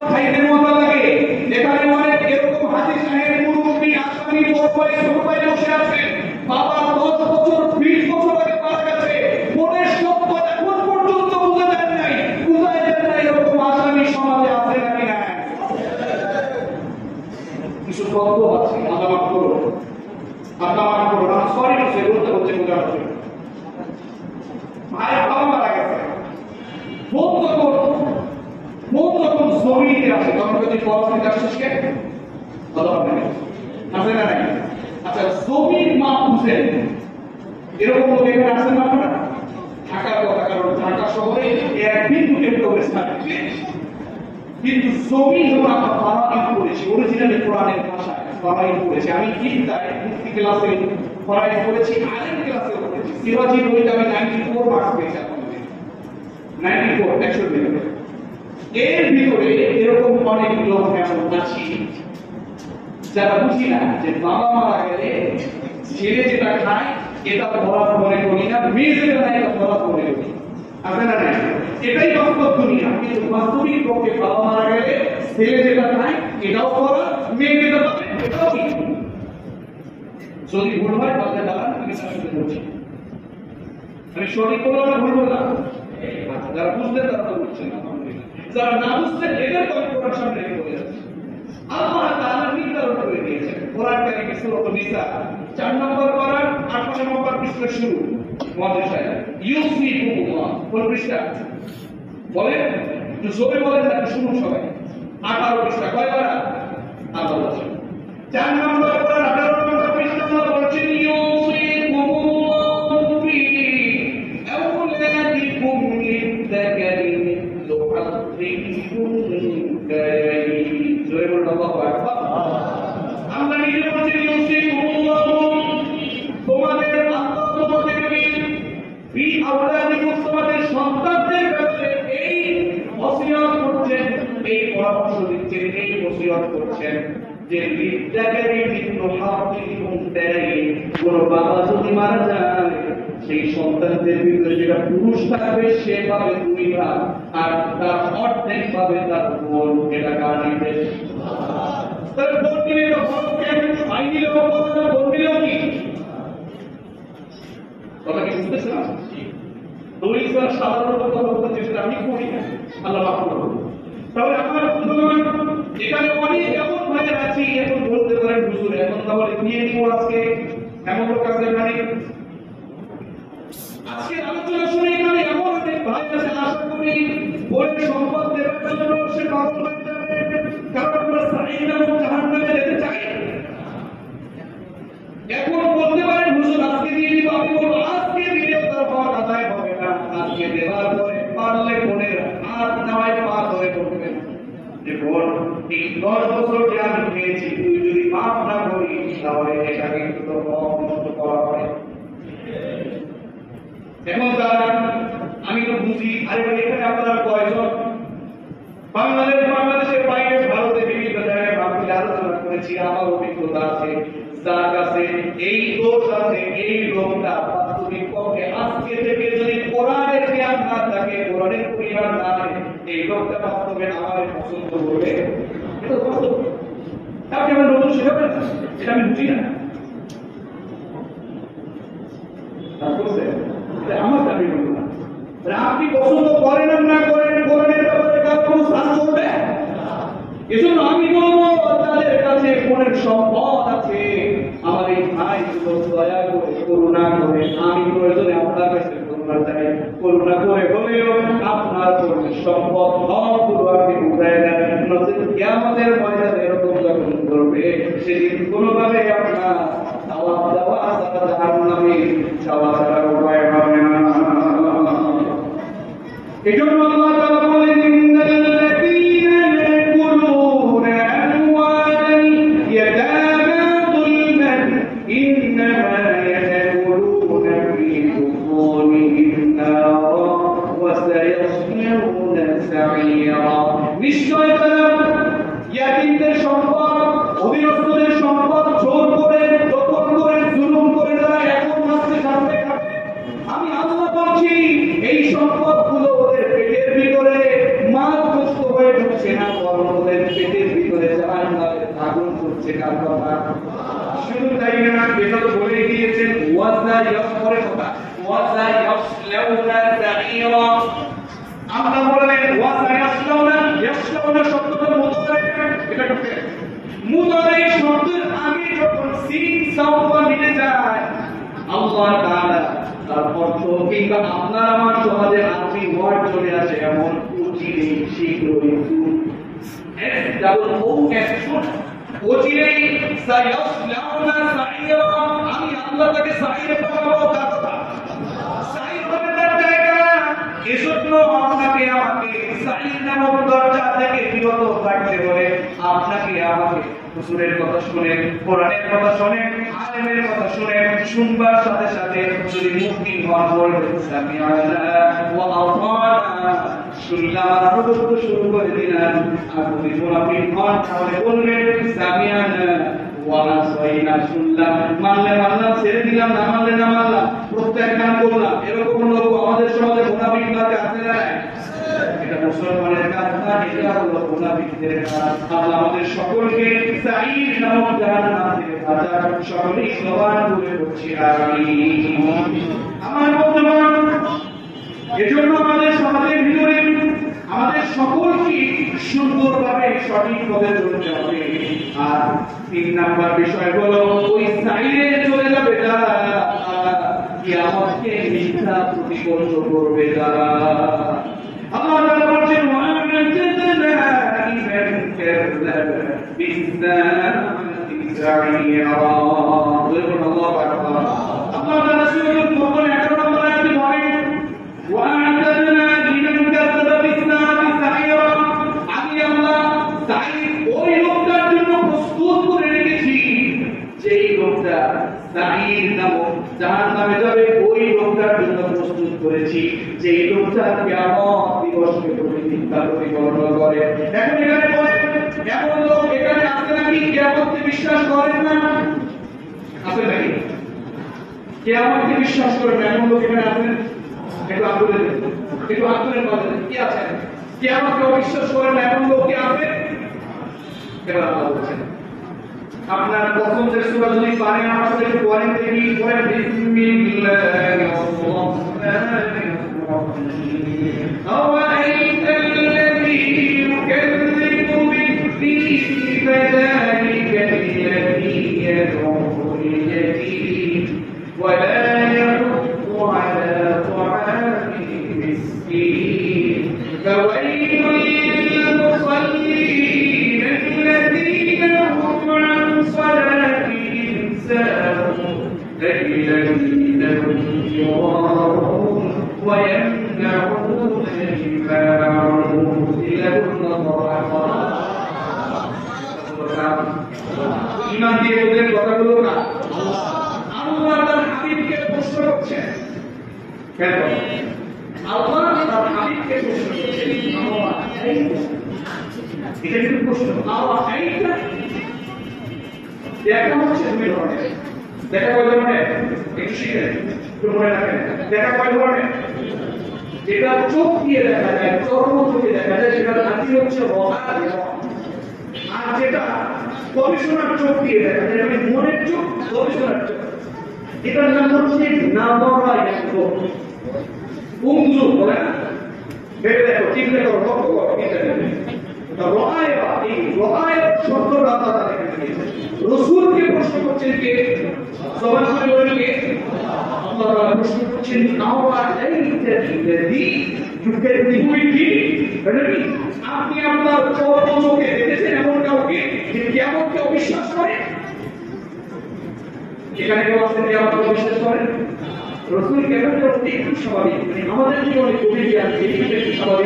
ভাইদের মতো লাগে এখানে অনেক এরকম হাজি সাহেব মুরব্বী আসামি পরপরে ছোট ভাই বসে আছে বাবা 10 বছর 20 বছর আগে মারা গেছে মনের সত্য এখন পর্যন্ত বুঝা যায় নাই বুঝাই যায় না এরকম আসামি সমাজে আছে নাকি না কিছু তত্ত্ব আছে আল্লাহ মাফ করো না সরি না সে বলতে হচ্ছে বোঝা হচ্ছে ভাই বাবা মারা গেছে বোন যখন জমিতে আসে তখন যদি পড়াশোনা শেষকে ভালো হবে না আসে না নাই আচ্ছা জমির মা বুঝেন এরকম লোক এখানে আসেন না আপনারা ঢাকার কথা কারণ ঢাকা শহরে একদিন দুটো প্রবেশস্থান কিন্তু জমি যখন আমরা ফারাইন করেছি অরিজিনালি কোরআনের ভাষায় ফারাইন করেছি আমি চিন্তায় মুফতি ক্লাসে ফারাইন করেছি আলেম ক্লাসে করেছি সিরাজি বইতে আমি 94 মার্কস পেয়েছি 94 100 ভিতরে এর ভিতরে এরকম অনেক লোক এমন আছে যারা বুঝি না যে বাবা মারা গেলে ছেলে যেটা খায় এটা বরাদ মনে করি না মেয়ে যেটা নাই এটা বরাদ মনে করি আপনারা না এটাই বাস্তব দুনিয়া কিন্তু বাস্তবিক পক্ষে বাবা মারা গেলে ছেলে যেটা খায় এটাও বরাদ মেয়ে যেটা পাবে এটাও কি যদি ভুল হয় তাহলে দাঁড়ান আমি সাথে বলছি আমি সঠিক বললাম না ভুল বললাম যারা বুঝলেন তারা তো বুঝছেন না যারা না বুঝছেন এদের কোরআন সামনে রেখে বলে যাচ্ছে আল্লাহ তাআলা নির্ধারণ করে দিয়েছেন কোরআন কারীমে সূরা নিসা 4 নম্বর পারা 8 নম্বর পৃষ্ঠা শুরু মুহাদ্দিস সাহেব ইউসিকুমুল্লাহ কোন পৃষ্ঠা বলেন একটু জোরে বলেন না শুনুন সবাই 18 পৃষ্ঠা কয় পারা আল্লাহ বলেন 4 নম্বর পারা 18 নম্বর পৃষ্ঠা আল্লাহ বলেন ইউসিকুমুল্লাহ ফি আওলাদিকুম লিযাকারি আমরা নিজে বলছি তোমাদের তোমাদের সন্তানদের ব্যাপারে এই ওসিয়ত করছেন এই পরামর্শ দিচ্ছেন এই ওসিয়ত করছেন যে বিদ্যাকারী মৃত্যু কোন বাবা যদি মারা যায় সেই সন্তানদের ভিতরে যেটা পুরুষ থাকবে সে পাবে 2 ভাগ আর তার অর্ধেক পাবে তার বোন এটা কার নির্দেশ তার বোন নিলে আইনি লোক বোন নিলেও কি কথা কি বুঝতেছে না দলিল ছাড়া সাধারণত কথা বলতে চেষ্টা আমি করি না আল্লাহ মাফ করুন তাহলে আমার বন্ধুগণ এখানে অনেক এমন ভাইয়ের আছে এখন বলতে পারেন হুজুর এখন তাহলে নিয়ে নিব আজকে এমন লোক আছে এখানে আজকে আলোচনা শুনে এখানে এমন অনেক ভাই আছে আশা করি বইয়ের সম্পদ দেওয়ার জন্য সে পাগল হয়ে যাবে কারণ আমরা সাইন এবং জাহান্নামে যেতে চাই এখন বলতে পারেন হুজুর আজকে দিয়ে দিব আমি বলবো আজকে দিলে তার হক আদায় হবে না আজকে দেওয়ার পরে পারলে বোনের হাত নেওয়ায় পা ধরে করবেন যে বোন এই 10 বছর যে আমি পেয়েছি তুই যদি মাফ না করিস তাহলে এটা কিন্তু তোর হক নষ্ট করা হবে এখন আমি তো বুঝি আরে এখানে আপনারা কয়জন বাংলাদেশের বাইরে ভারতে বিভিন্ন জায়গায় ভাবতে আলোচনা করেছি আমার অভিজ্ঞতা আছে যার কাছে এই দোষ আছে এই রোগটা বাস্তবিক পক্ষে আজকে থেকে যদি কোরআনের জ্ঞান না থাকে কোরআনের পরিবার না থাকে এই রোগটা বাস্তবে আমার পছন্দ করবে এটা বাস্তব আপনি আমার নতুন শেখাবেন এটা আমি বুঝি না আমার দাবি করবো না আপনি পছন্দ করেন না করেন কোরআনের ব্যাপারে কাউকে স্থান করবে এজন্য আমি বলবো তাদের কাছে কোনের সম্পদ আছে আমার এই ভাই দয়া করে করুণা করে আমি প্রয়োজনে আপনার কাছে করুণা চাই করুণা করে হলেও আপনার কোনের সম্পদ সবগুলো আপনি উঠায় দেন নচেত কিয়ামতের ময়দানে এরকম যখন করবে সেদিন কোনোভাবে আপনার দেওয়া জাহান্নামে যাওয়া ছাড়া উপায় হবে না এজন্য আল্লাহ তাআলা বলেন ইন্নাল্লাযীনা ইয়াকুলুনা আমওয়ালাল ইয়াতামা যুলমান ইন্নামা ইয়াকুলুনা ফী বুতুনিহিম নারা ওয়া সায়াসলাউনা সাঈরা নিশ্চয় তারা ইয়াতীমদের সম্পদ অধীনস্থদের সম্পদ চোর করে দখল করে জুলুম করে তারা এখন মাসে সামনে খাবে আমি আল্লাহ বলছি এই সম্পদগুলো ওদের পেটের ভিতরে মাল কষ্ট হয়ে ঢুকছে না ওদের পেটের ভিতরে জাহান্নামের আগুন জ্বলছে কার কথা? শুধু তাই না, এটা তো বলে দিয়েছেন ওয়াজা ইয়াসপরে কথা ওয়াজা ইয়াসলাউনা সাঈরা। আমরা বললেন ওয়াজা ইয়াসলাউনা শব্দটা মুতারে, এটা করতে মুতারে শব্দের আগে যখন সিন সাউন্ড মিলে যায় আল্লাহ তাআলা তার অর্থ কিংবা আপনার আমার সমাজে আরবি ওয়ার্ড চলে আসে এমন অচিরেই শীঘ্রই অচিরেই সায়াসলাউনা সাঈরা। আমি আল্লাহ তাকে সাঈরে পাঠাবো, তার কথা সাঈর হবে তার জায়গা। এজন্য আপনাকে আমাকে সাঈর নামক দরজা থেকে বিরত থাকতে হবে। আপনাকে আমাকে হুজুরের কথা শুনেন, কোরআনের কথা শুনেন, আলেমের কথা শুনেন, শুনবার সাথে সাথে যদি মুমিন হন বলবেন সামিআনা ওয়া আতানা, শুনলাম আর অনুভব শুরু করে দিলাম। আর যদি মুনাফিক হন তাহলে বলবেন সামিআনা ওয়া আসাইনা, শুনলাম মানলাম, ছেড়ে দিলাম, না মানলাম, প্রত্যাখ্যান করলাম। এরকম লোক আমাদের সমাজে মুনাফিক লাগে আছে না? এটা মুসলমানের কাজ না, এটা হলো মুনাফিকদের কাজ। আল্লাহ আমাদের সকলকে সাঈর নামক জাহান্নাম থেকে বাঁচান। সকলেই সবার করে বলছি আমিন। আমার বন্ধুগণ, এজন্য আমাদের সমাজের ভিতরে আমাদের সকলকে সুন্দরভাবে সঠিকভাবে চলতে হবে। আর 3 নাম্বার বিষয় হলো ওই সাঈরে চলে যাবে যারা কিয়ামতকে মিথ্যা প্রতিপন্ন করবে যারা। আল্লাহ তাআলা বলেন ওয়া আ'তাদনা লিমান কাযযাবা বিস-সাআতি সাঈরা। আল্লাহু আকবার। আল্লাহ তাআলা সূরাতুল মুমিনুন 11 নম্বর আয়াতে বলেন ওয়া আ'তাদনা লিমান কাযযাবা বিস-সাআতি সাঈরা। আমি আল্লাহ সাঈর ওই লোকটার জন্য প্রস্তুত করে রেখেছি যেই লোকটা সাঈর নামক জাহান্নামে যাবে। ওই লোকটার জন্য প্রস্তুত করেছি যেই লোকটা কিয়ামত দিবসকে মিথ্যা প্রতিপন্ন করে। এখন এখানে বলেন এমন লোক এখানে আছে নাকি কিয়ামতকে বিশ্বাস করেন না? আছে নাকি? কিয়ামতকে বিশ্বাস করেন এমন লোক এখানে আছেন? একটু আঙ্গুলে দেন, একটু আঙ্গুলে বলেন কি আছে? কিয়ামতকে অবিশ্বাস করেন এমন লোক কি আছে? এবার আল্লাহ বলছেন আপনার পছন্দের সূরা যদি পারেন আমার সাথে একটু পড়েন দেখি। পড়েন বিসমিল্লাহির রাহমানির রাহিম। আওয়াইতাল্লাযী ইউকাযযিবু বিদ্দীন ফাযালিকাল্লাযী ইয়াদউল ইয়াতীম ওয়া লা ইয়াহুদ্দু আলা তুআমিল মিসকিন ফাওয়াইলুল লিল মুসাল্লিন আল্লাযীনা হুম عن صلاتهم ساهون الذين هم يراءون ويمنعون الماعون إلى ঈমান দিয়ে ওদের কথাগুলো না আল্লাহ তার হাবিবকে প্রশ্ন করছেন। কেন আল্লাহ তার হাবিবকে প্রশ্ন করছেন? এটা কিন্তু প্রশ্ন। আল্লাহ এইটা দেখা হচ্ছে দুই ধরনের। দেখা কয় ধরনের? একটু শিখেন, একটু মনে রাখেন। দেখা কয় ধরনের? যেটা চোখ দিয়ে দেখা যায়, চর্ম চোখে দেখা যায়, সেটার নাতি হচ্ছে রহার। আর যেটা গবেষণার চোখ দিয়ে দেখা যায়, মানে মনের চোখ, গবেষণার চোখ, এটার নাম হচ্ছে নাযরায়াত। বন্ধু বলে না, ভেবে দেখো, ঠিক দেখো, লক্ষ্য করো, এটা দেখবে শব্দটা তারা রসুলকে প্রশ্ন করছেন কে? সবার সামনে বলেন কে? আল্লাহ তাআলা প্রশ্ন করছেন আপনি আপনার চোখে দেখেছেন এমন কাউকে যে কিয়ামতকে অবিশ্বাস করে? এখানে কেউ আছেন কিয়ামতকে অবিশ্বাস করেন? রসুল কেন একটু স্বাভাবিক, আমাদের জীবনে কবি আছে একটু স্বাভাবিক।